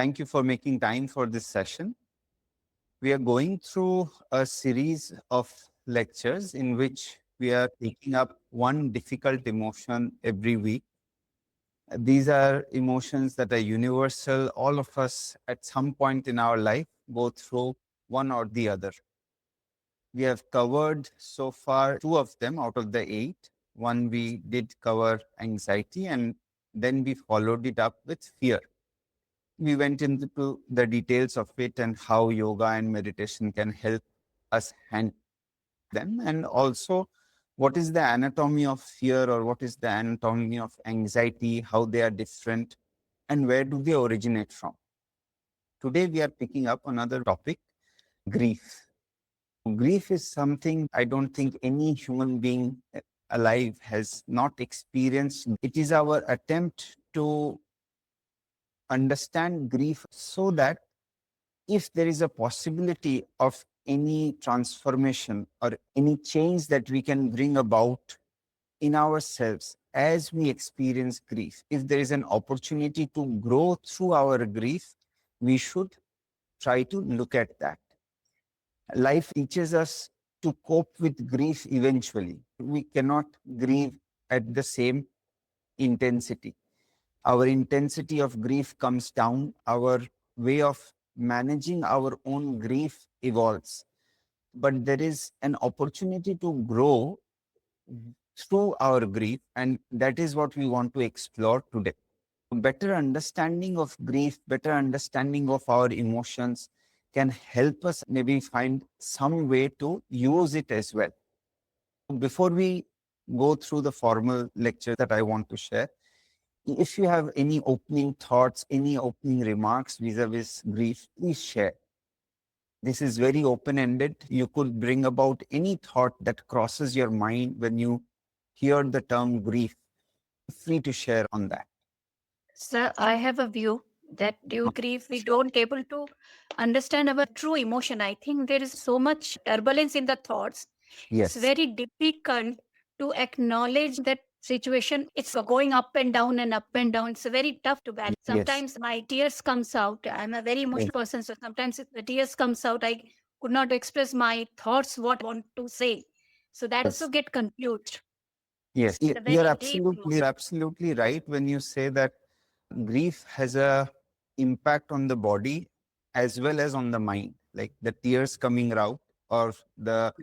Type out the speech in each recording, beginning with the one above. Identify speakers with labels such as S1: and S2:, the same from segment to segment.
S1: Thank you for making time for this session. We are going through a series of lectures in which we are taking up one difficult emotion every week. These are emotions that are universal. All of us at some point in our life go through one or the other. We have covered so far 2 of them out of the 8. One we did cover anxiety, and then we followed it up with fear. We went into the details of it and how yoga and meditation can help us handle them, and also what is the anatomy of fear or what is the anatomy of anxiety, how they are different, and where do they originate from. Today we are picking up another topic, grief. Grief is something I don't think any human being alive has not experienced. It is our attempt to understand grief so that if there is a possibility of any transformation or any change that we can bring about in ourselves as we experience grief, if there is an opportunity to grow through our grief, we should try to look at that. Life teaches us to cope with grief eventually. We cannot grieve at the same intensity. Our intensity of grief comes down, our way of managing our own grief evolves. But there is an opportunity to grow through our grief, and that is what we want to explore today. Better understanding of grief, better understanding of our emotions can help us maybe find some way to use it as well. Before we go through the formal lecture that I want to share, if you have any opening thoughts, any opening remarks vis-a-vis grief, please share. This is very open-ended. You could bring about any thought that crosses your mind when you hear the term grief. Free to share on that.
S2: Sir, I have a view that due to grief, we don't able to understand our true emotion. I think there is so much turbulence in the thoughts. It's
S1: Yes.
S2: very difficult to acknowledge that situation. It's going up and down and up and down. It's very tough to balance.
S1: Yes.
S2: Sometimes my tears comes out. I'm a very emotional person, so sometimes if the tears comes out, I could not express my thoughts, what I want to say. So that
S1: Yes.
S2: also get confused.
S1: Yes,
S2: It's a very
S1: you're
S2: deep
S1: absolutely right when you say that grief has a impact on the body as well as on the mind, like the tears coming out or the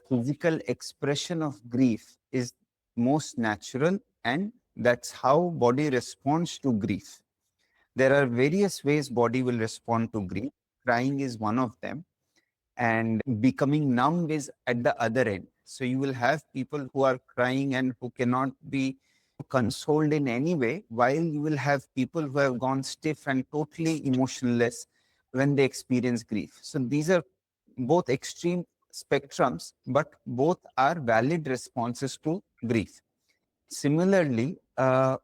S1: physical expression of grief is most natural, and that's how body responds to grief. There are various ways body will respond to grief. Crying is one of them, and becoming numb is at the other end. So you will have people who are crying and who cannot be consoled in any way, while you will have people who have gone stiff and totally emotionless when they experience grief. So these are both extreme spectrums, but both are valid responses to grief. Similarly, a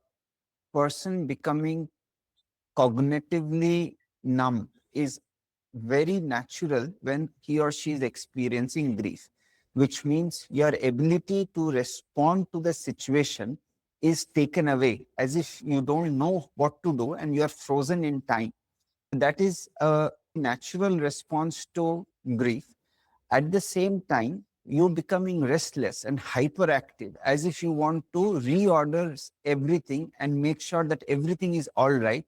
S1: person becoming cognitively numb is very natural when he or she is experiencing grief, which means your ability to respond to the situation is taken away, as if you don't know what to do and you are frozen in time. That is a natural response to grief. At the same time, you becoming restless and hyperactive, as if you want to reorder everything and make sure that everything is all right,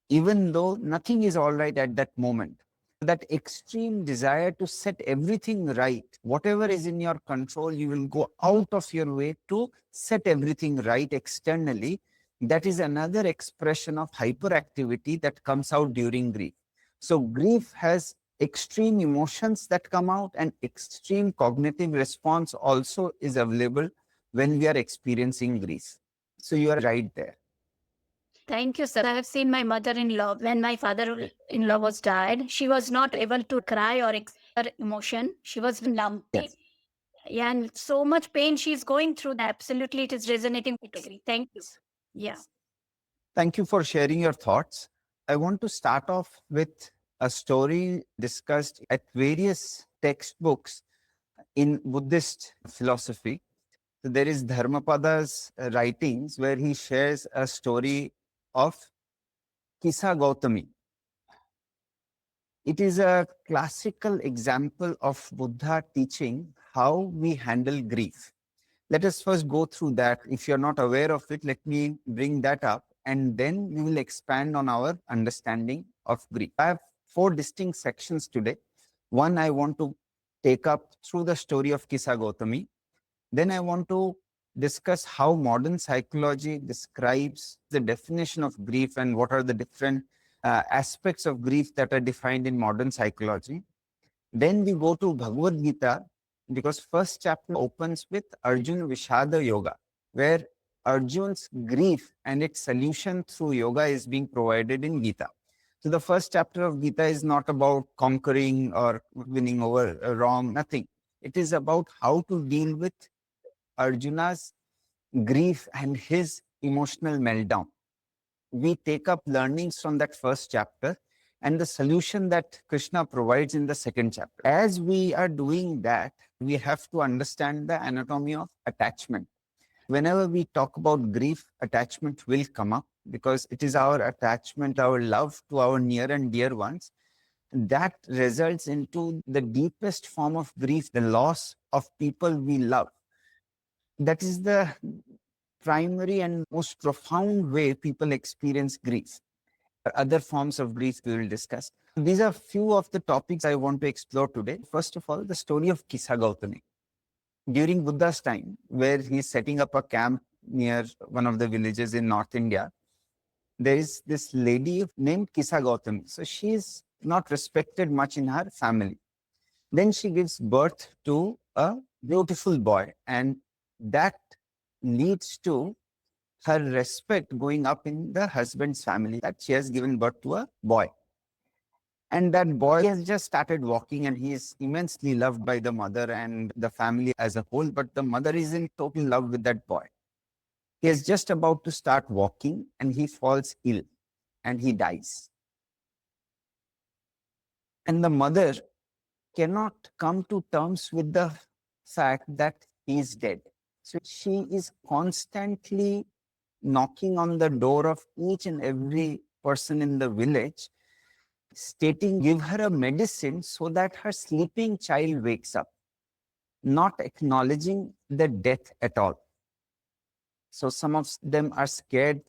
S1: even though nothing is all right at that moment. That extreme desire to set everything right, whatever is in your control, you will go out of your way to set everything right externally. That is another expression of hyperactivity that comes out during grief. So grief has extreme emotions that come out, and extreme cognitive response also is available when we are experiencing grief. So you are right there.
S2: Thank you, sir. I have seen my mother-in-law when my father-in-law was died. She was not able to cry or express her emotion. She was numb.
S1: Yes.
S2: Yeah, and so much pain she's going through. Absolutely, it is resonating. Thank you. Yeah.
S1: Thank you for sharing your thoughts. I want to start off with a story discussed at various textbooks in Buddhist philosophy. So there is Dharmapada's writings where he shares a story of Kisa Gotami. It is a classical example of Buddha teaching how we handle grief. Let us first go through that. If you're not aware of it, let me bring that up, and then we will expand on our understanding of grief. I have four distinct sections today. One, I want to take up through the story of Kisa Gotami. Then I want to discuss how modern psychology describes the definition of grief and what are the different aspects of grief that are defined in modern psychology. Then we go to Bhagavad Gita, because first chapter opens with Arjuna Vishada Yoga, where Arjun's grief and its solution through yoga is being provided in Gita. So the first chapter of Gita is not about conquering or winning over wrong, nothing. It is about how to deal with Arjuna's grief and his emotional meltdown. We take up learnings from that first chapter and the solution that Krishna provides in the second chapter. As we are doing that, we have to understand the anatomy of attachment. Whenever we talk about grief, attachment will come up because it is our attachment, our love to our near and dear ones that results into the deepest form of grief, the loss of people we love. That is the primary and most profound way people experience grief. Other forms of grief we will discuss. These are few of the topics I want to explore today. First of all, the story of Kisa Gautami. During Buddha's time, where he's setting up a camp near one of the villages in North India, there is this lady named Kisa Gautami. So she is not respected much in her family. Then she gives birth to a beautiful boy, and that leads to her respect going up in the husband's family, that she has given birth to a boy. And that boy has just started walking and he is immensely loved by the mother and the family as a whole. But the mother is in total love with that boy. He is just about to start walking and he falls ill and he dies. And the mother cannot come to terms with the fact that he is dead. So she is constantly knocking on the door of each and every person in the village, stating, give her a medicine so that her sleeping child wakes up, not acknowledging the death at all. So some of them are scared.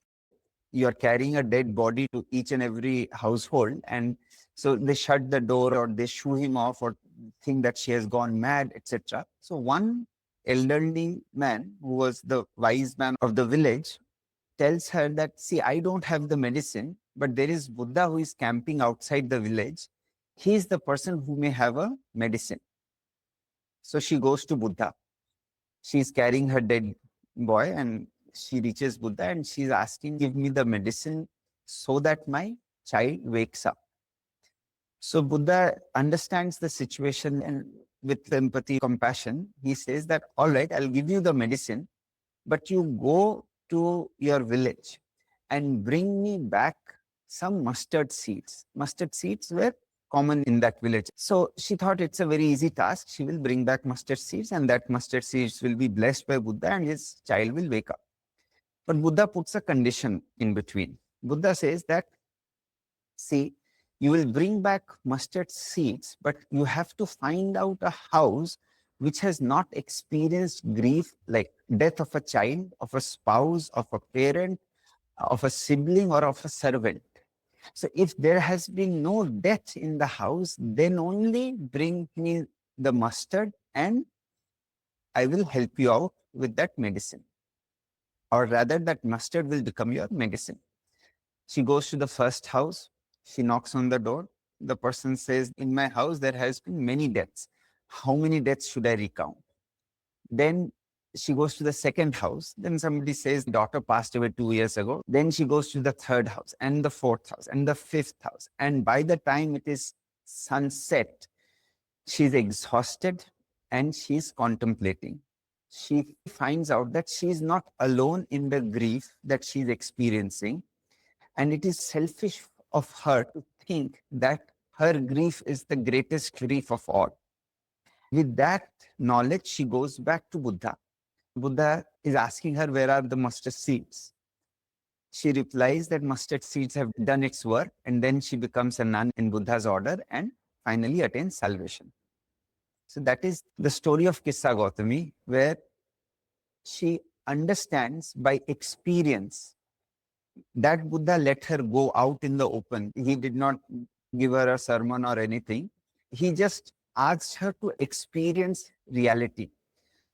S1: You are carrying a dead body to each and every household, and so they shut the door or they shoo him off or think that she has gone mad, etc. So one elderly man, who was the wise man of the village, tells her that, see, I don't have the medicine, but there is Buddha who is camping outside the village. He is the person who may have a medicine. So she goes to Buddha. She's carrying her dead boy and she reaches Buddha and she's asking, give me the medicine so that my child wakes up. So Buddha understands the situation, and with empathy, compassion, he says that, all right, I'll give you the medicine, but you go to your village and bring me back some mustard seeds. Mustard seeds were common in that village. So she thought it's a very easy task. She will bring back mustard seeds and that mustard seeds will be blessed by Buddha and his child will wake up. But Buddha puts a condition in between. Buddha says that, see, you will bring back mustard seeds, but you have to find out a house which has not experienced grief like death of a child, of a spouse, of a parent, of a sibling, or of a servant. So if there has been no death in the house, then only bring me the mustard and I will help you out with that medicine. Or rather, that mustard will become your medicine. She goes to the first house. She knocks on the door. The person says, in my house, there has been many deaths. How many deaths should I recount? Then she goes to the second house. Then somebody says, daughter passed away 2 years ago. Then she goes to the third house and the fourth house and the fifth house. And by the time it is sunset, she's exhausted and she's contemplating. She finds out that she's not alone in the grief that she's experiencing. And it is selfish of her to think that her grief is the greatest grief of all. With that knowledge, she goes back to Buddha. Buddha is asking her, where are the mustard seeds? She replies that mustard seeds have done its work, and then she becomes a nun in Buddha's order and finally attains salvation. So that is the story of Kisa Gotami, where she understands by experience that Buddha let her go out in the open. He did not give her a sermon or anything. He just asked her to experience reality.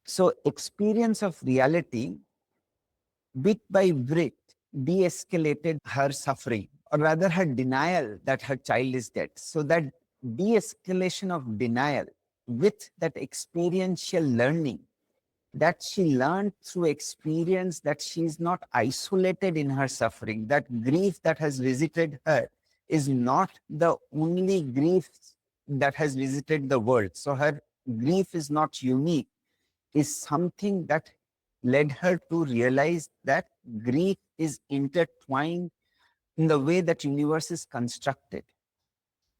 S1: So experience of reality, bit by bit, de-escalated her suffering, or rather her denial that her child is dead. So that de-escalation of denial with that experiential learning that she learned through experience, that she is not isolated in her suffering, that grief that has visited her is not the only grief that has visited the world. So her grief is not unique, is something that led her to realize that grief is intertwined in the way that universe is constructed.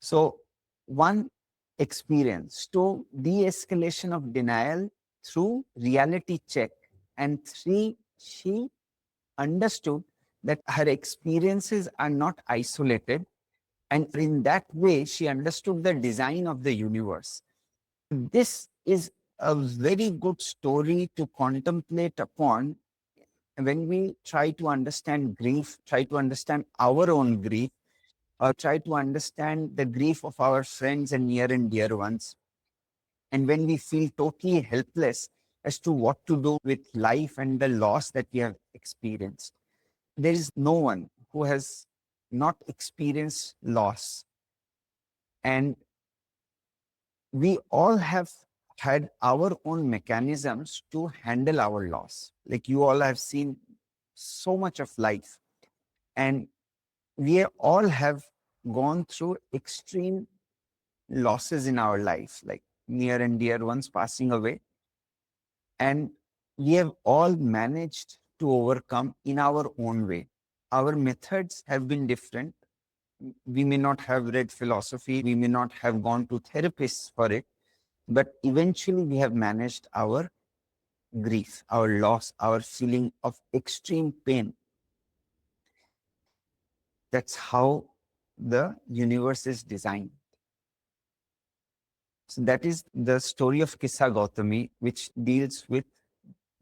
S1: So one, experience. Two, de-escalation of denial through reality check. And three, she understood that her experiences are not isolated. And in that way, she understood the design of the universe. This is a very good story to contemplate upon when we try to understand grief, try to understand our own grief, or try to understand the grief of our friends and near and dear ones. And when we feel totally helpless as to what to do with life and the loss that we have experienced, there is no one who has not experienced loss. And we all have had our own mechanisms to handle our loss. Like you all have seen so much of life, and we all have gone through extreme losses in our life, like near and dear ones passing away. And we have all managed to overcome in our own way. Our methods have been different. We may not have read philosophy, we may not have gone to therapists for it, but eventually we have managed our grief, our loss, our feeling of extreme pain. That's how the universe is designed. So that is the story of Kisa Gotami, which deals with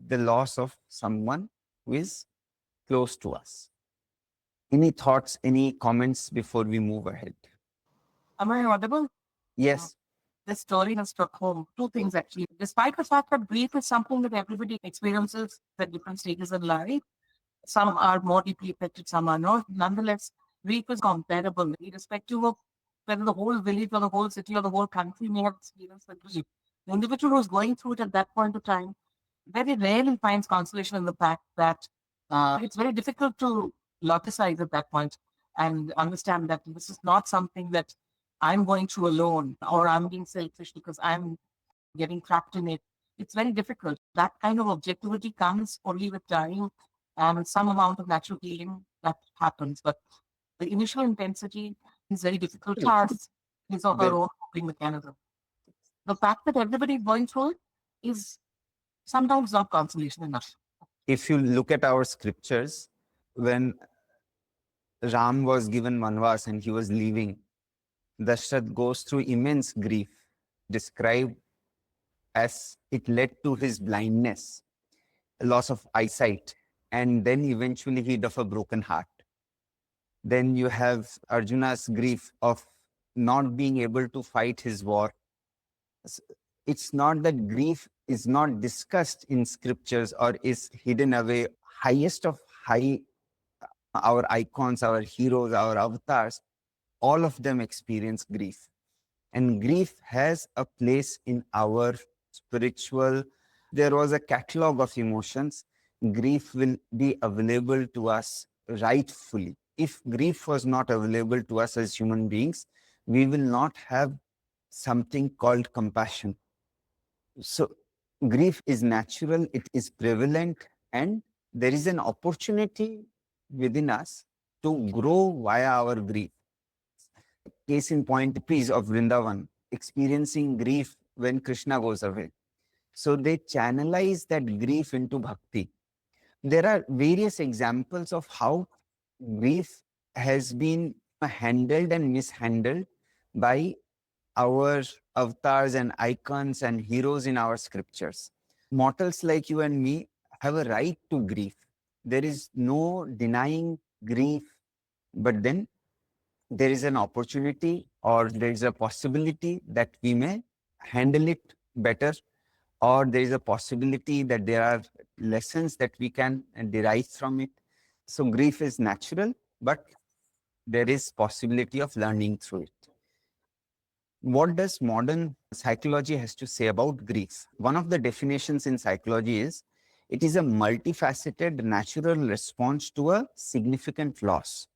S1: the loss of someone who is close to us. Any thoughts, any comments before we move ahead?
S3: Am I audible?
S1: Yes.
S3: This story has struck home two things actually. Despite the fact that grief is something that everybody experiences at different stages in life, some are more deeply affected, some are not. Nonetheless, grief is comparable, irrespective of whether the whole village or the whole city or the whole country may have experienced the grief. The individual who's going through it at that point of time very rarely finds consolation in the fact that it's very difficult to logicize at that point and understand that this is not something that I'm going through alone or I'm being selfish because I'm getting trapped in it. It's very difficult. That kind of objectivity comes only with time and some amount of natural healing that happens. But the initial intensity is very difficult to pass his or her own coping mechanism. The fact that everybody is going through it is sometimes not consolation enough.
S1: If you look at our scriptures, when Ram was given Manvas and he was leaving, Dashrath goes through immense grief, described as it led to his blindness, loss of eyesight, and then eventually he died of a broken heart. Then you have Arjuna's grief of not being able to fight his war. It's not that grief is not discussed in scriptures or is hidden away. Highest of high, our icons, our heroes, our avatars, all of them experience grief. And grief has a place in our spiritual. There was a catalog of emotions. Grief will be available to us rightfully. If grief was not available to us as human beings, we will not have something called compassion. So grief is natural, it is prevalent, and there is an opportunity within us to grow via our grief. Case in point, peace of Vrindavan, experiencing grief when Krishna goes away. So they channelize that grief into bhakti. There are various examples of how grief has been handled and mishandled by our avatars and icons and heroes in our scriptures. Mortals like you and me have a right to grief. There is no denying grief, but then there is an opportunity or there is a possibility that we may handle it better, or there is a possibility that there are lessons that we can derive from it. So grief is natural, but there is possibility of learning through it. What does modern psychology has to say about grief? One of the definitions in psychology is it is a multifaceted natural response to a significant loss.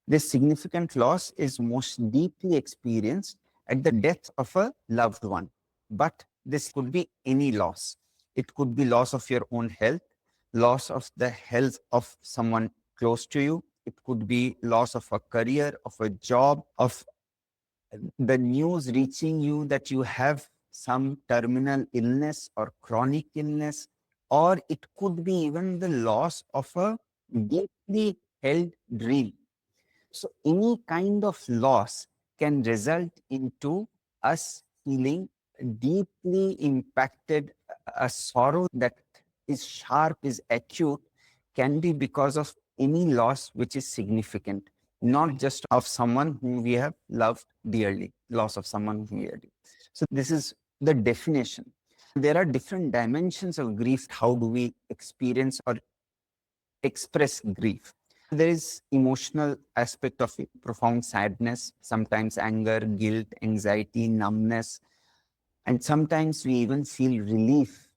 S1: This significant loss is most deeply experienced at the death of a loved one. But this could be any loss. It could be loss of your own health, loss of the health of someone close to you. It could be loss of a career, of a job, of the news reaching you that you have some terminal illness or chronic illness, or it could be even the loss of a deeply held dream. So any kind of loss can result into us feeling deeply impacted. A sorrow that is sharp, is acute, can be because of any loss which is significant, not just of someone whom we have loved dearly, loss of someone whom we are dear. So this is the definition. There are different dimensions of grief. How do we experience or express grief? There is emotional aspect of it, profound sadness, sometimes anger, guilt, anxiety, numbness, and sometimes we even feel relief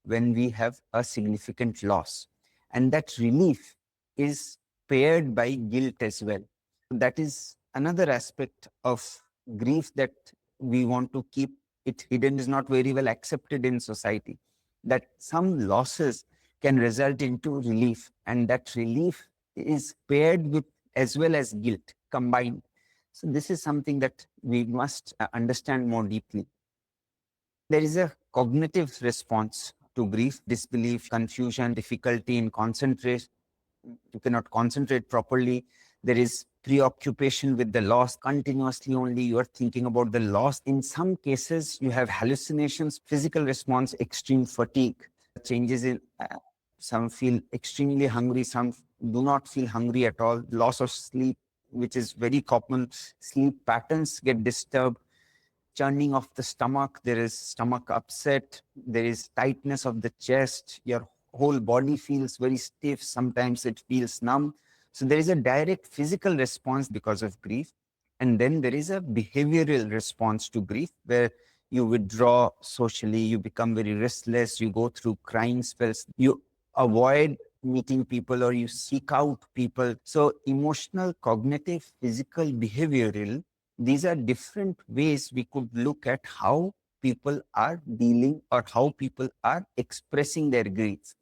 S1: when we have a significant loss. And that relief is paired by guilt as well. That is another aspect of grief that we want to keep it hidden, is not very well accepted in society. That some losses can result into relief, and that relief is paired with as well as guilt combined. So this is something that we must understand more deeply. There is a cognitive response to grief: disbelief, confusion, difficulty in concentration. You cannot concentrate properly. There is preoccupation with the loss. Continuously only you are thinking about the loss. In some cases, you have hallucinations. Physical response: extreme fatigue, changes in some feel extremely hungry, some do not feel hungry at all. Loss of sleep, which is very common. Sleep patterns get disturbed. Churning of the stomach, there is stomach upset, there is tightness of the chest, your whole body feels very stiff, sometimes it feels numb. So there is a direct physical response because of grief. And then there is a behavioral response to grief, where you withdraw socially, you become very restless, you go through crying spells, you avoid meeting people, or you seek out people. So emotional, cognitive, physical, behavioral, these are different ways we could look at how people are dealing or how people are expressing their grief.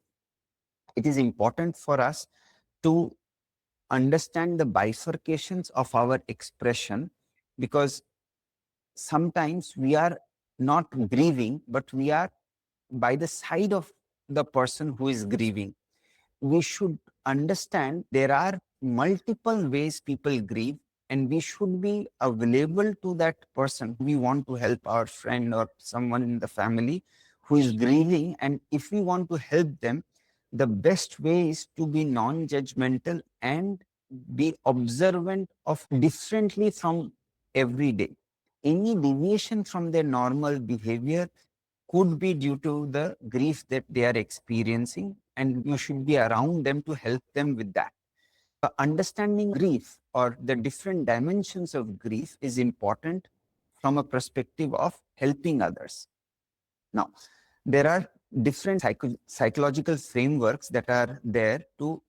S1: It is important for us to understand the bifurcations of our expression, because sometimes we are not grieving, but we are by the side of the person who is grieving. We should understand there are multiple ways people grieve, and we should be available to that person. We want to help our friend or someone in the family who is grieving, and if we want to help them, the best way is to be non-judgmental and be observant of differently from every day. Any deviation from their normal behavior could be due to the grief that they are experiencing, and you should be around them to help them with that. Understanding grief or the different dimensions of grief is important from a perspective of helping others. Now, there are different psychological frameworks that are there to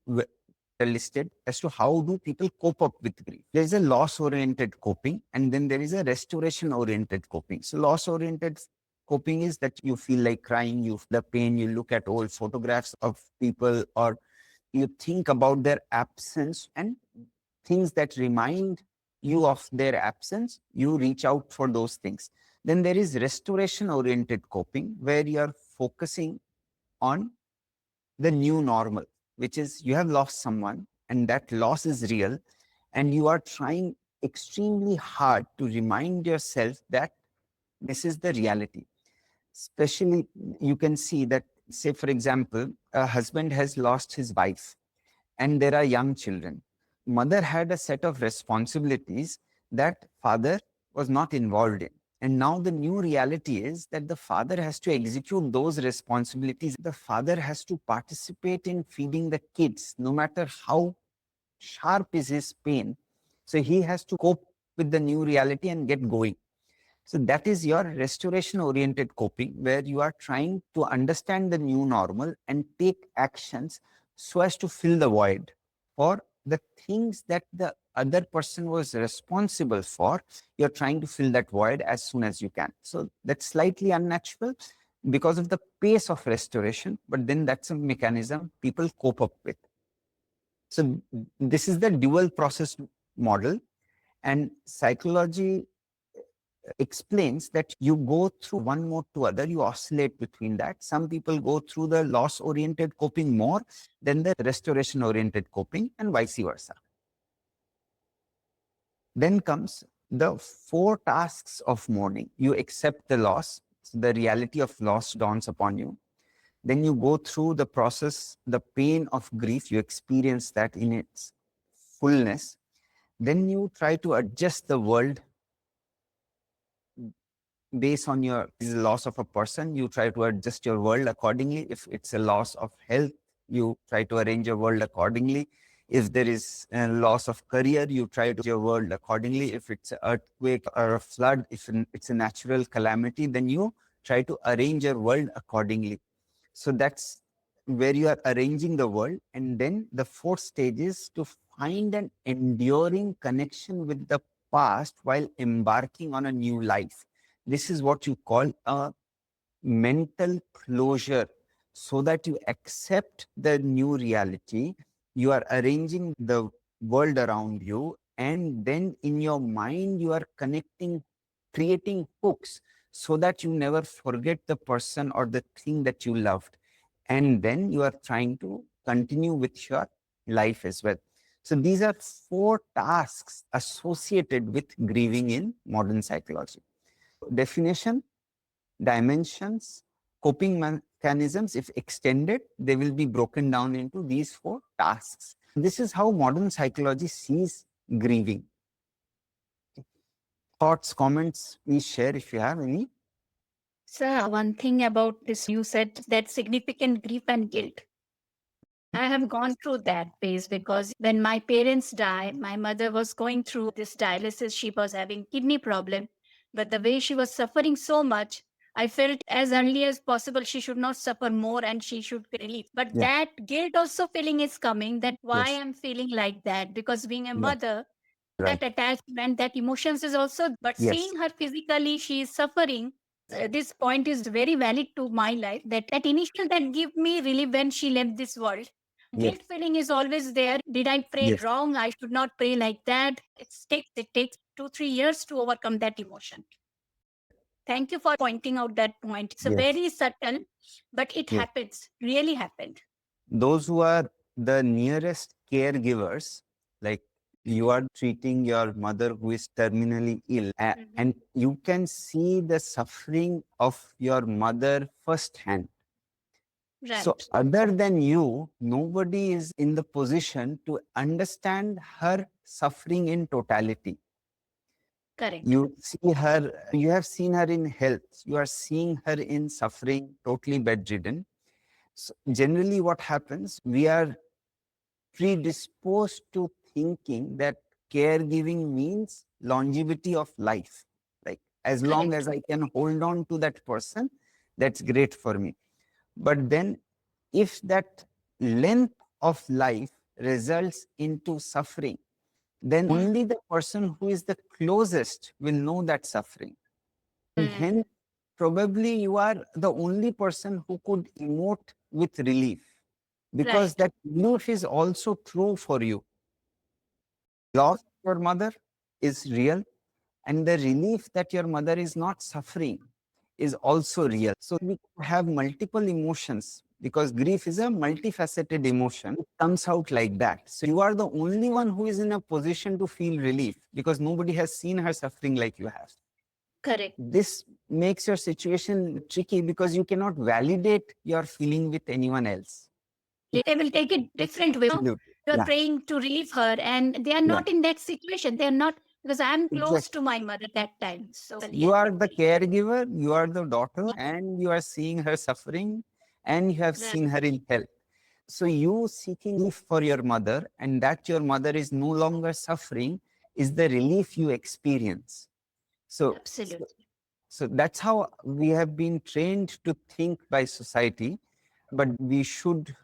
S1: listed as to how do people cope up with grief. There is a loss-oriented coping, and then there is a restoration-oriented coping. So loss-oriented coping is that you feel like crying, you feel the pain, you look at old photographs of people, or you think about their absence and things that remind you of their absence, you reach out for those things. Then there is restoration-oriented coping, where you are focusing on the new normal, which is you have lost someone and that loss is real, and you are trying extremely hard to remind yourself that this is the reality. Especially, you can see that, say, for example, a husband has lost his wife and there are young children. Mother had a set of responsibilities that father was not involved in. And now the new reality is that the father has to execute those responsibilities. The father has to participate in feeding the kids, no matter how sharp is his pain. So he has to cope with the new reality and get going. So that is your restoration oriented coping, where you are trying to understand the new normal and take actions so as to fill the void for the things that the other person was responsible for. You're trying to fill that void as soon as you can. So that's slightly unnatural because of the pace of restoration, but then that's a mechanism people cope up with. So this is the dual process model, and psychology explains that you go through one mode to other, you oscillate between that. Some people go through the loss oriented coping more than the restoration oriented coping, and vice versa. Then comes the 4 tasks of mourning. You accept the loss, so the reality of loss dawns upon you. Then you go through the process, the pain of grief, you experience that in its fullness. Then you try to adjust the world based on your loss of a person. You try to adjust your world accordingly. If it's a loss of health, you try to arrange your world accordingly. If there is a loss of career, you try to your world accordingly. If it's an earthquake or a flood, if it's a natural calamity, then you try to arrange your world accordingly. So that's where you are arranging the world. And then the 4th stage is to find an enduring connection with the past while embarking on a new life. This is what you call a mental closure, so that you accept the new reality. You are arranging the world around you, and then in your mind, you are connecting, creating hooks so that you never forget the person or the thing that you loved. And then you are trying to continue with your life as well. So these are 4 tasks associated with grieving in modern psychology. Definition, dimensions, coping mechanisms, if extended, they will be broken down into these 4 tasks. This is how modern psychology sees grieving. Thoughts, comments, please share if you have any.
S2: So, one thing about this, you said that significant grief and guilt. I have gone through that phase because when my parents died, my mother was going through this dialysis. She was having kidney problem, but the way she was suffering so much, I felt as early as possible she should not suffer more and she should be relieved. But
S1: Yeah.
S2: that guilt also feeling is coming, that why
S1: Yes.
S2: I'm feeling like that, because being a
S1: Yeah.
S2: mother,
S1: Right.
S2: that attachment, that emotions is also, but
S1: Yes.
S2: seeing her physically, she is suffering. This point is very valid to my life, that initial that give me relief when she left this world.
S1: Yes.
S2: Guilt feeling is always there. Did I pray
S1: Yes.
S2: wrong? I should not pray like that. It takes 2-3 years to overcome that emotion. Thank you for pointing out that point. It's a
S1: Yes.
S2: very subtle, but it
S1: Yes.
S2: happens. Really happened.
S1: Those who are the nearest caregivers, like you are treating your mother who is terminally ill, and you can see the suffering of your mother firsthand. So
S2: Right.
S1: other than you, nobody is in the position to understand her suffering in totality.
S2: Correct.
S1: You see her, you have seen her in health, you are seeing her in suffering, totally bedridden. So generally what happens, we are predisposed to thinking that caregiving means longevity of life. Like, as long
S2: Correct.
S1: as I can hold on to that person, that's great for me. But then, if that length of life results into suffering, then only the person who is the closest will know that suffering. And hence, probably you are the only person who could emote with relief, because
S2: Right.
S1: that relief is also true for you. Loss of your mother is real, and the relief that your mother is not suffering is also real. So we have multiple emotions because grief is a multifaceted emotion. It comes out like that. So you are the only one who is in a position to feel relief because nobody has seen her suffering like you have.
S2: Correct.
S1: This makes your situation tricky because you cannot validate your feeling with anyone else.
S2: They will take it different way.
S1: Absolutely.
S2: You're
S1: Yeah.
S2: praying to relieve her, and they are not in that situation. They are not, because I'm close to my mother that time. So
S1: You are the caregiver, you are the daughter, and you are seeing her suffering, and you have seen her in hell. So you seeking relief for your mother, and that your mother is no longer suffering, is the relief you experience. So,
S2: absolutely.
S1: so that's how we have been trained to think by society, but we should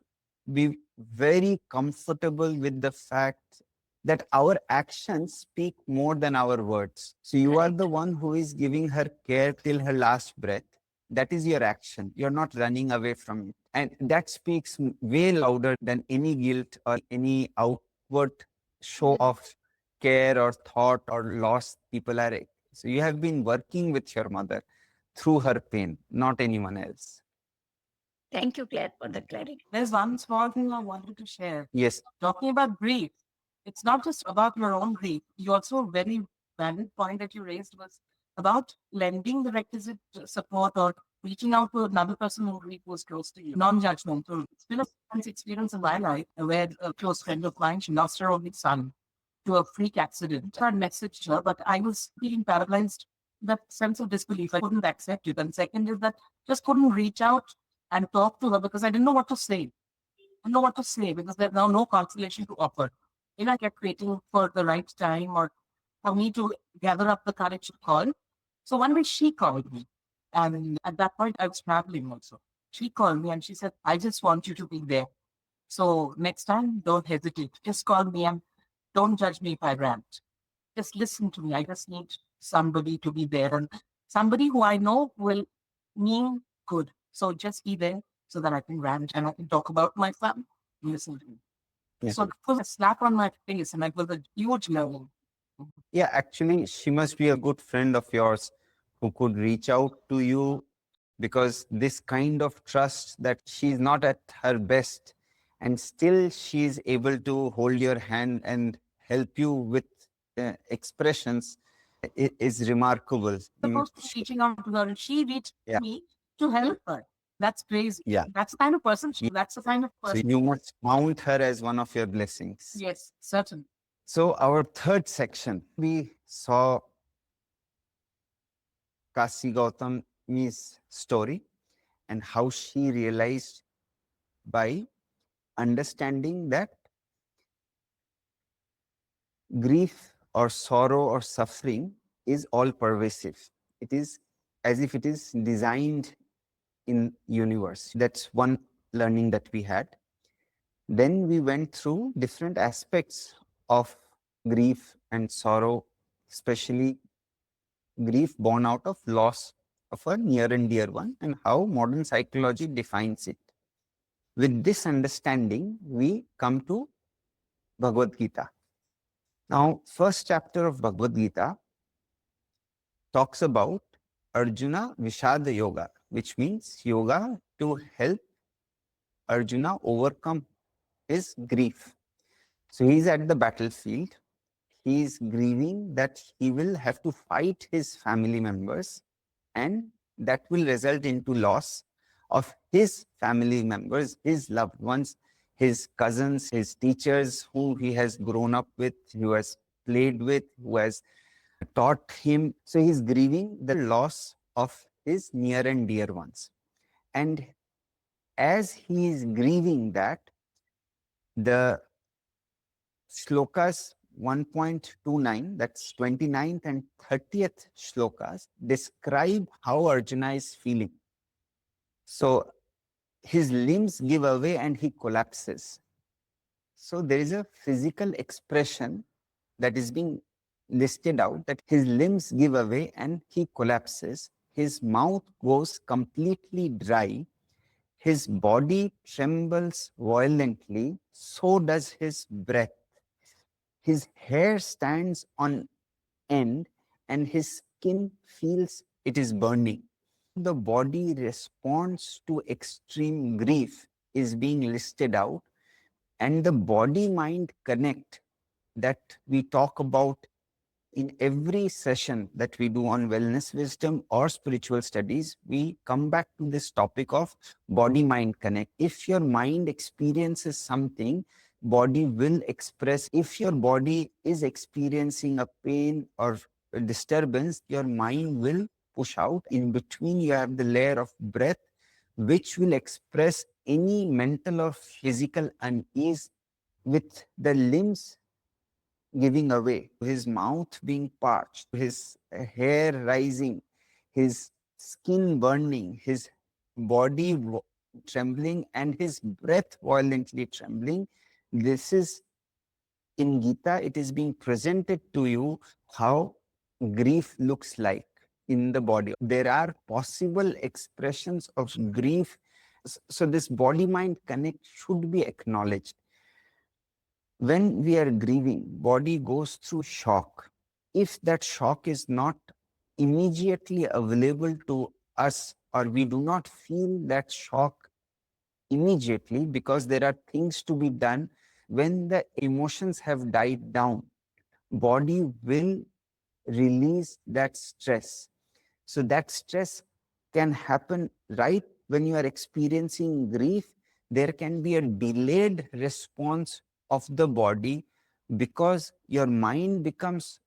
S1: be very comfortable with the fact that our actions speak more than our words. So you are the one who is giving her care till her last breath. That is your action. You're not running away from it. And that speaks way louder than any guilt or any outward show of care or thought or loss people are. So you have been working with your mother through her pain, not anyone else.
S2: Thank you, Claire, for the clarity.
S3: There's one small thing I wanted to share.
S1: Yes.
S3: Talking about grief, it's not just about your own grief. You also, a very valid point that you raised was about lending the requisite support or reaching out to another person who grief was close to you. Non-judgmental. It's been a intense experience in my life where a close friend of mine, she lost her only son to a freak accident. I messaged her, but I was feeling paralyzed. That sense of disbelief, I couldn't accept it. And second is that just couldn't reach out and talk to her because I didn't know what to say. I didn't know what to say because there's now no consolation to offer. And I kept waiting for the right time or for me to gather up the courage to call. So one day she called me. And at that point, I was traveling also. She called me and she said, I just want you to be there. So next time, don't hesitate. Just call me and don't judge me if I rant. Just listen to me. I just need somebody to be there and somebody who I know will mean good. So just be there so that I can rant and I can talk about my son. Listen to me.
S1: Yeah.
S3: So it was a slap on my face and it was a huge level.
S1: Yeah, actually, she must be a good friend of yours who could reach out to you because this kind of trust that she's not at her best and still she's able to hold your hand and help you with expressions is remarkable.
S3: Supposed to be reaching out to her and she reached me to help her. That's crazy.
S1: Yeah.
S3: That's the kind of person she, that's the kind of
S1: So
S3: person.
S1: you must count her as one of your blessings.
S3: Yes, certainly.
S1: So our third section, we saw Kisa Gotami's story and how she realized by understanding that grief or sorrow or suffering is all pervasive. It is as if it is designed in universe. That's one learning that we had. Then we went through different aspects of grief and sorrow, especially grief born out of loss of a near and dear one and how modern psychology defines it. With this understanding, we come to Bhagavad Gita. Now, first chapter of Bhagavad Gita talks about Arjuna Vishada Yoga, which means yoga to help Arjuna overcome his grief. So he's at the battlefield. He is grieving that he will have to fight his family members and that will result into loss of his family members, his loved ones, his cousins, his teachers who he has grown up with, who has played with, who has taught him. So he's grieving the loss of his near and dear ones. And as he is grieving that, the shlokas 1.29, that's 29th and 30th shlokas, describe how Arjuna is feeling. So his limbs give away and he collapses. So there is a physical expression that is being listed out that his limbs give away and he collapses. His mouth goes completely dry. His body trembles violently. So does his breath. His hair stands on end and his skin feels it is burning. the body responds to extreme grief is being listed out, and the body mind connect that we talk about in every session that we do on wellness wisdom or spiritual studies. We come back to this topic of body mind connect. If your mind experiences something, body will express. If your body is experiencing a pain or a disturbance, your mind will push out. In between, you have the layer of breath, which will express any mental or physical unease, with the limbs giving away, his mouth being parched, his hair rising, his skin burning, his body trembling, and his breath violently trembling. This is in Gita, it is being presented to you how grief looks like in the body. There are possible expressions of grief. So, this body mind connect should be acknowledged. When we are grieving, body goes through shock. If that shock is not immediately available to us, or we do not feel that shock immediately because there are things to be done, when the emotions have died down, body will release that stress. So that stress can happen right when you are experiencing grief. There can be a delayed response of the body because your mind becomes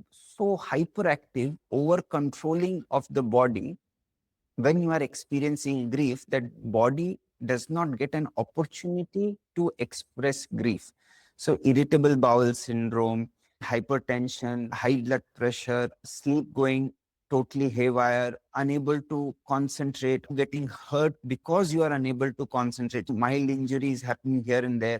S1: so hyperactive, over controlling of the body. When you are experiencing grief, that body does not get an opportunity to express grief. So irritable bowel syndrome, hypertension, high blood pressure, sleep going totally haywire, unable to concentrate, getting hurt because you are unable to concentrate, mild injuries happening here and there,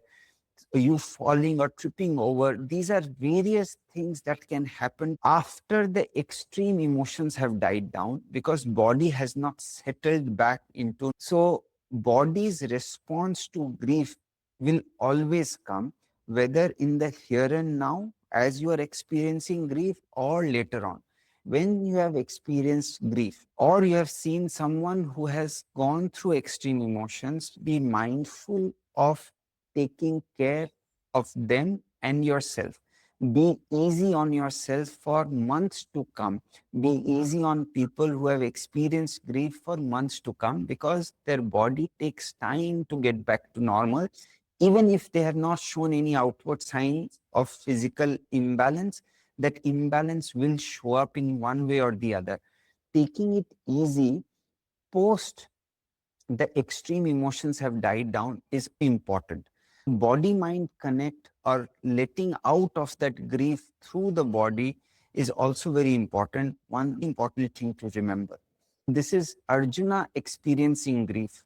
S1: you falling or tripping over. These are various things that can happen after the extreme emotions have died down, because body has not settled back into. So body's response to grief will always come, whether in the here and now as you are experiencing grief, or later on when you have experienced grief, or you have seen someone who has gone through extreme emotions. Be mindful of taking care of them and yourself. Be easy on yourself for months to come. Be easy on people who have experienced grief for months to come, because their body takes time to get back to normal. Even if they have not shown any outward signs of physical imbalance, that imbalance will show up in one way or the other. Taking it easy post the extreme emotions have died down is important. Body mind connect, or letting out of that grief through the body, is also very important. One important thing to remember. This is Arjuna experiencing grief.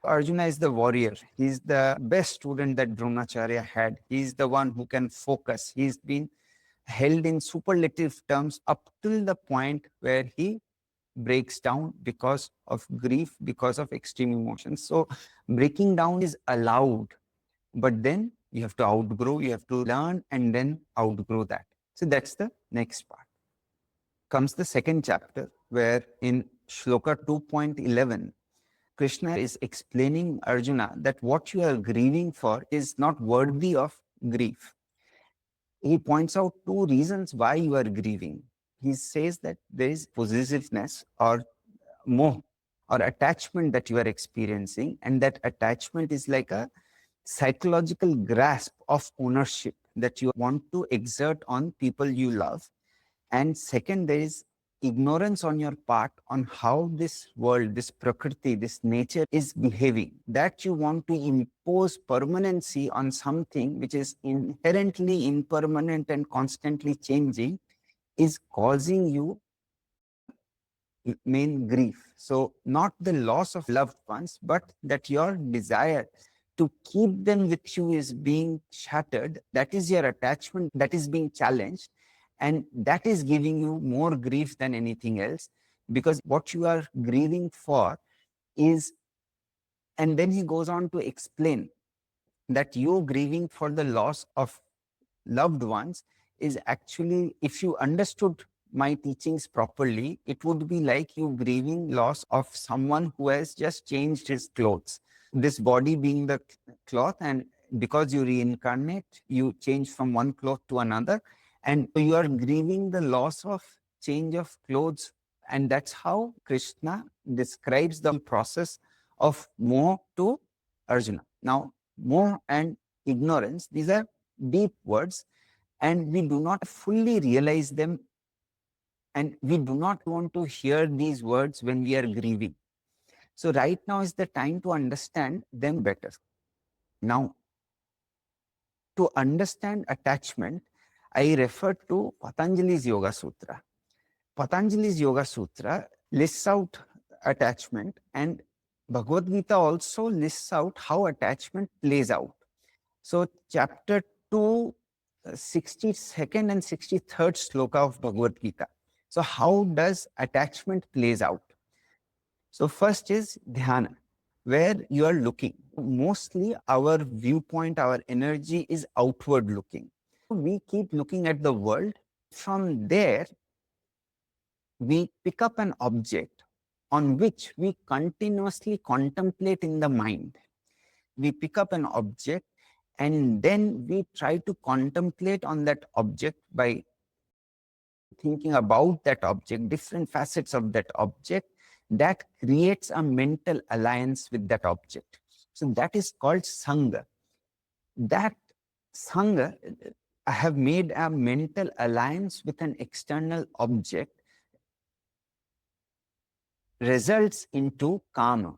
S1: Arjuna is the warrior. He's the best student that Dronacharya had. He's the one who can focus. He's been held in superlative terms up till the point where he breaks down because of grief, because of extreme emotions. So breaking down is allowed, but then you have to outgrow, you have to learn and then outgrow that. So that's the next part. Comes the second chapter, where in Shloka 2.11, Krishna is explaining Arjuna that what you are grieving for is not worthy of grief. He points out two reasons why you are grieving. He says that there is possessiveness or moh or attachment that you are experiencing, and that attachment is like a psychological grasp of ownership that you want to exert on people you love. And second, there is ignorance on your part on how this world, this prakriti, this nature is behaving, that you want to impose permanency on something which is inherently impermanent and constantly changing, is causing you main grief. So not the loss of loved ones, but that your desire to keep them with you is being shattered. That is your attachment that is being challenged. And that is giving you more grief than anything else, because what you are grieving for is, and then he goes on to explain that you grieving for the loss of loved ones is actually, if you understood my teachings properly, it would be like you grieving loss of someone who has just changed his clothes. This body being the cloth, and because you reincarnate, you change from one cloth to another, and you are grieving the loss of change of clothes. And that's how Krishna describes the process of moh to Arjuna. Now, moh and ignorance, these are deep words, and we do not fully realize them, and we do not want to hear these words when we are grieving. So right now is the time to understand them better. Now, to understand attachment, I refer to Patanjali's Yoga Sutra. Patanjali's Yoga Sutra lists out attachment, and Bhagavad Gita also lists out how attachment plays out. So chapter 2, 62nd and 63rd sloka of Bhagavad Gita. So how does attachment plays out? So first is dhyana, where you are looking. Mostly our viewpoint, our energy is outward looking. We keep looking at the world. From there, we pick up an object on which we continuously contemplate in the mind. We pick up an object and then we try to contemplate on that object by thinking about that object, different facets of that object. That creates a mental alliance with that object. So that is called Sangha. That Sangha, I have made a mental alliance with an external object, results into karma,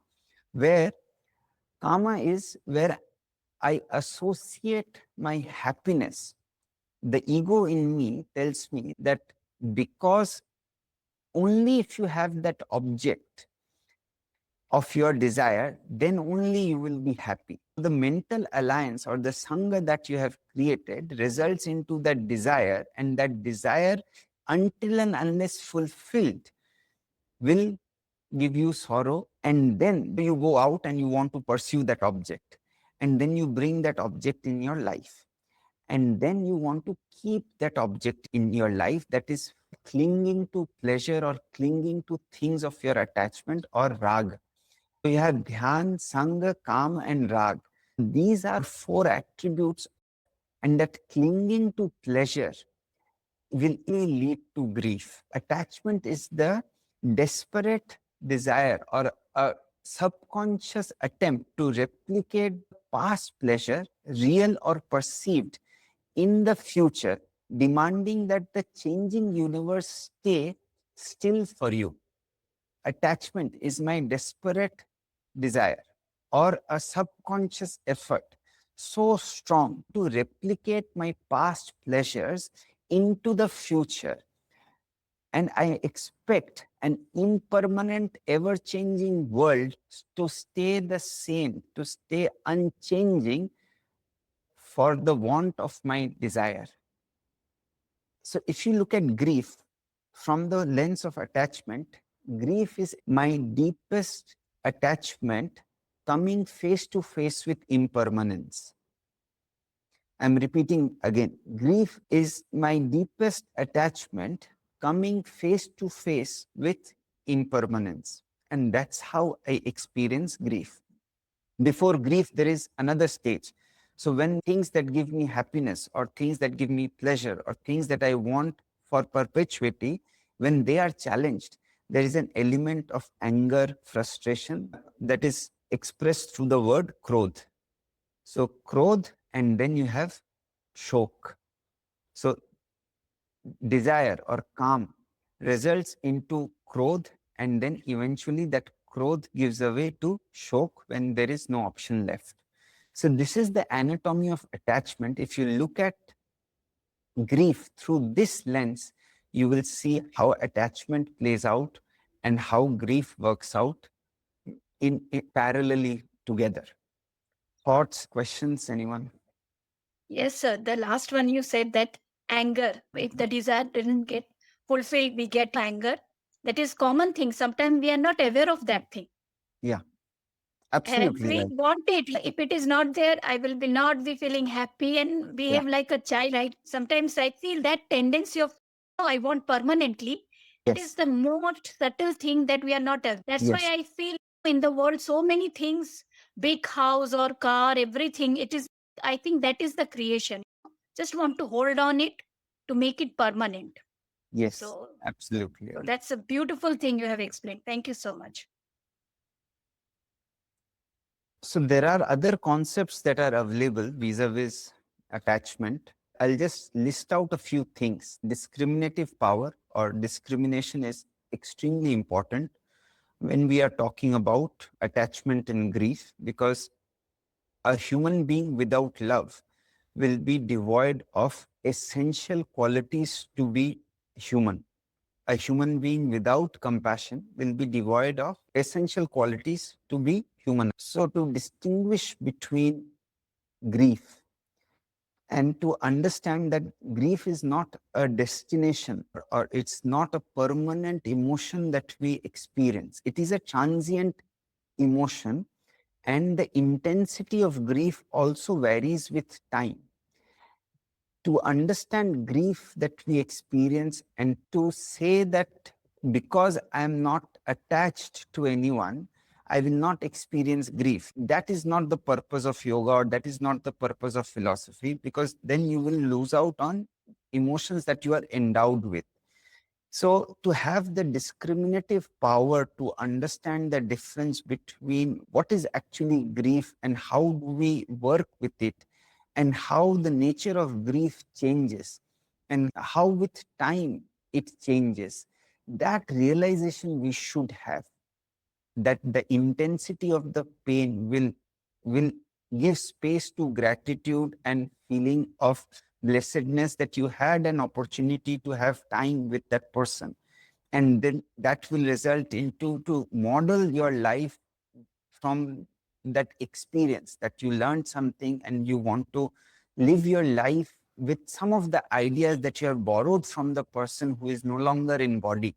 S1: where karma is where I associate my happiness. The ego in me tells me that because only if you have that object of your desire, then only you will be happy. The mental alliance or the sangha that you have created results into that desire, and that desire, until and unless fulfilled, will give you sorrow. And then you go out and you want to pursue that object, and then you bring that object in your life, and then you want to keep that object in your life, that is clinging to pleasure or clinging to things of your attachment or rag. So you have dhyan, sangha, kam, and rag. These are four attributes, and that clinging to pleasure will lead to grief. Attachment is the desperate desire or a subconscious attempt to replicate past pleasure, real or perceived, in the future, demanding that the changing universe stay still for you. Attachment is my desperate desire or a subconscious effort so strong to replicate my past pleasures into the future. And I expect an impermanent, ever changing world to stay the same, to stay unchanging for the want of my desire. So if you look at grief from the lens of attachment, grief is my deepest attachment coming face to face with impermanence. I'm repeating again, grief is my deepest attachment coming face to face with impermanence. And that's how I experience grief. Before grief, there is another stage. So when things that give me happiness or things that give me pleasure or things that I want for perpetuity, when they are challenged, there is an element of anger, frustration that is expressed through the word krodh. So krodh, and then you have shok. So desire or calm results into krodh, and then eventually that krodh gives away to shok when there is no option left. So this is the anatomy of attachment. If you look at grief through this lens, you will see how attachment plays out and how grief works out in parallelly together. Thoughts, questions, anyone?
S2: Yes, sir. The last one you said, that anger, if the desire didn't get fulfilled, we get anger. That is common thing. Sometimes we are not aware of that thing.
S1: Yeah,
S2: And
S1: absolutely
S2: we
S1: right.
S2: want it. If it is not there, I will be not be feeling happy and behave like a child. Sometimes I feel that tendency of I want permanently. It is
S1: Yes.
S2: the most subtle thing that we are not. That's why
S1: Yes.
S2: I feel in the world so many things, big house or car, everything. It is. I think that is the creation. Just want to hold on it to make it permanent.
S1: Yes.
S2: So
S1: Absolutely.
S2: that's a beautiful thing you have explained. Thank you so much.
S1: So there are other concepts that are available vis-a-vis attachment. I'll just list out a few things. Discriminative power or discrimination is extremely important when we are talking about attachment and grief, because a human being without love will be devoid of essential qualities to be human. A human being without compassion will be devoid of essential qualities to be human. So, to distinguish between grief and to understand that grief is not a destination, or it's not a permanent emotion that we experience, it is a transient emotion, and the intensity of grief also varies with time. To understand grief that we experience and to say that because I am not attached to anyone, I will not experience grief. That is not the purpose of yoga, or that is not the purpose of philosophy, because then you will lose out on emotions that you are endowed with. So, to have the discriminative power to understand the difference between what is actually grief and how do we work with it, and how the nature of grief changes, and how with time it changes, that realization we should have, that the intensity of the pain will give space to gratitude and feeling of blessedness that you had an opportunity to have time with that person, and then that will result into to model your life from that experience, that you learned something and you want to live your life with some of the ideas that you have borrowed from the person who is no longer in body.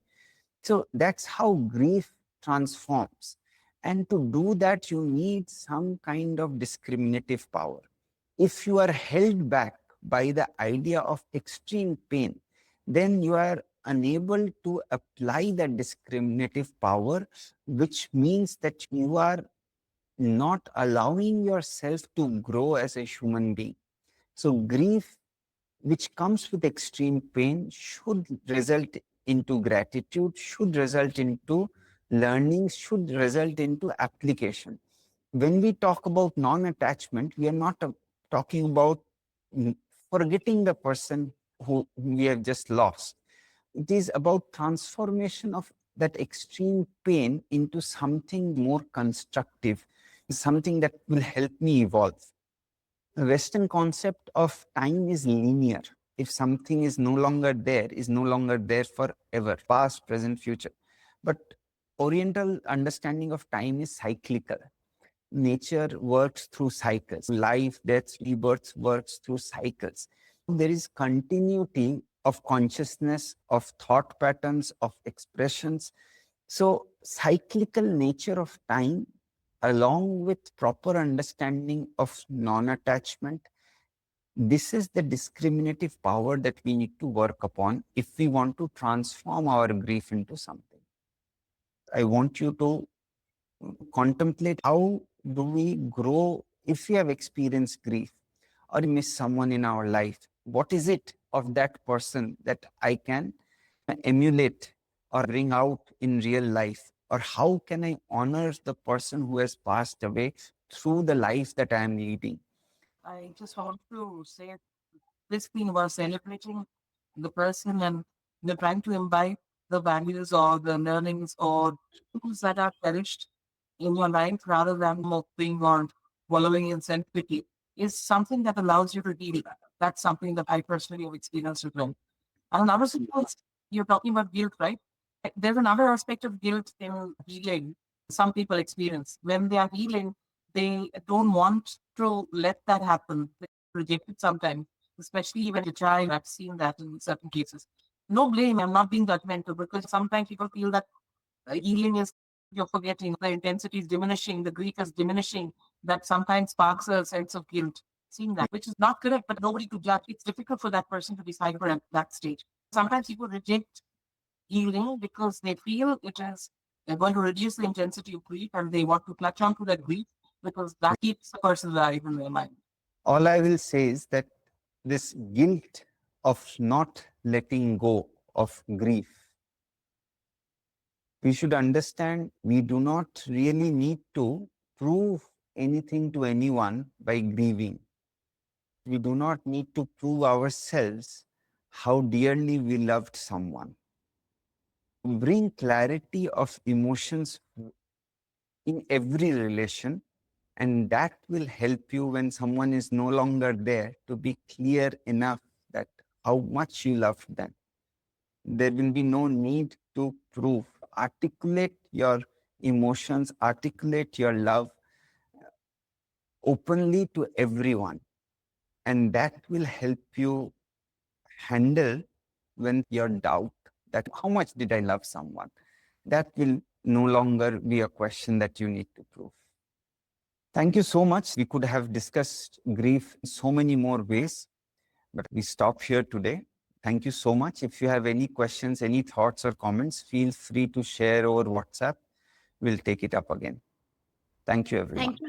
S1: So that's how grief transforms. And to do that, you need some kind of discriminative power. If you are held back by the idea of extreme pain, then you are unable to apply that discriminative power, which means that you are not allowing yourself to grow as a human being. So, grief, which comes with extreme pain, should result into gratitude, should result into learning, should result into application. When we talk about non-attachment, we are not talking about mm, forgetting the person who we have just lost. It is about transformation of that extreme pain into something more constructive, something that will help me evolve. The Western concept of time is linear. If something is no longer there, is no longer there forever, past, present, future. But Oriental understanding of time is cyclical. Nature works through cycles. Life, death, rebirth works through cycles. There is continuity of consciousness, of thought patterns, of expressions. So, cyclical nature of time, along with proper understanding of non-attachment, this is the discriminative power that we need to work upon if we want to transform our grief into something. I want you to contemplate, how do we grow if we have experienced grief or miss someone in our life? What is it of that person that I can emulate or bring out in real life? Or how can I honor the person who has passed away through the life that I am leading?
S3: I just want to say this thing was celebrating the person and they're trying to imbibe the values or the learnings or tools that are cherished in your life rather than moping or wallowing in self pity is something that allows you to heal. That's something that I personally have experienced as well. And another thing is, you're talking about guilt, right? There's another aspect of guilt in healing some people experience. When they are healing, they don't want to let that happen. They reject it sometimes, especially when you're a child. I've seen that in certain cases. No blame, I'm not being judgmental because sometimes people feel that healing is you're forgetting, the intensity is diminishing, the grief is diminishing. That sometimes sparks a sense of guilt. Seeing that, which is not correct, but nobody to judge. It's difficult for that person to decipher at that stage. Sometimes people reject healing because they feel it is going to reduce the intensity of grief and they want to clutch onto that grief because that keeps the person alive in their mind.
S1: All I will say is that this guilt of not letting go of grief, we should understand we do not really need to prove anything to anyone by grieving. We do not need to prove ourselves how dearly we loved someone. Bring clarity of emotions in every relation, and that will help you when someone is no longer there to be clear enough that how much you loved them. There will be no need to prove. Articulate your emotions, articulate your love openly to everyone. And that will help you handle when your doubt that how much did I love someone? That will no longer be a question that you need to prove. Thank you so much. We could have discussed grief in so many more ways, but we stop here today. Thank you so much. If you have any questions, any thoughts or comments, feel free to share over WhatsApp. We'll take it up again. Thank you, everyone.
S2: Thank you.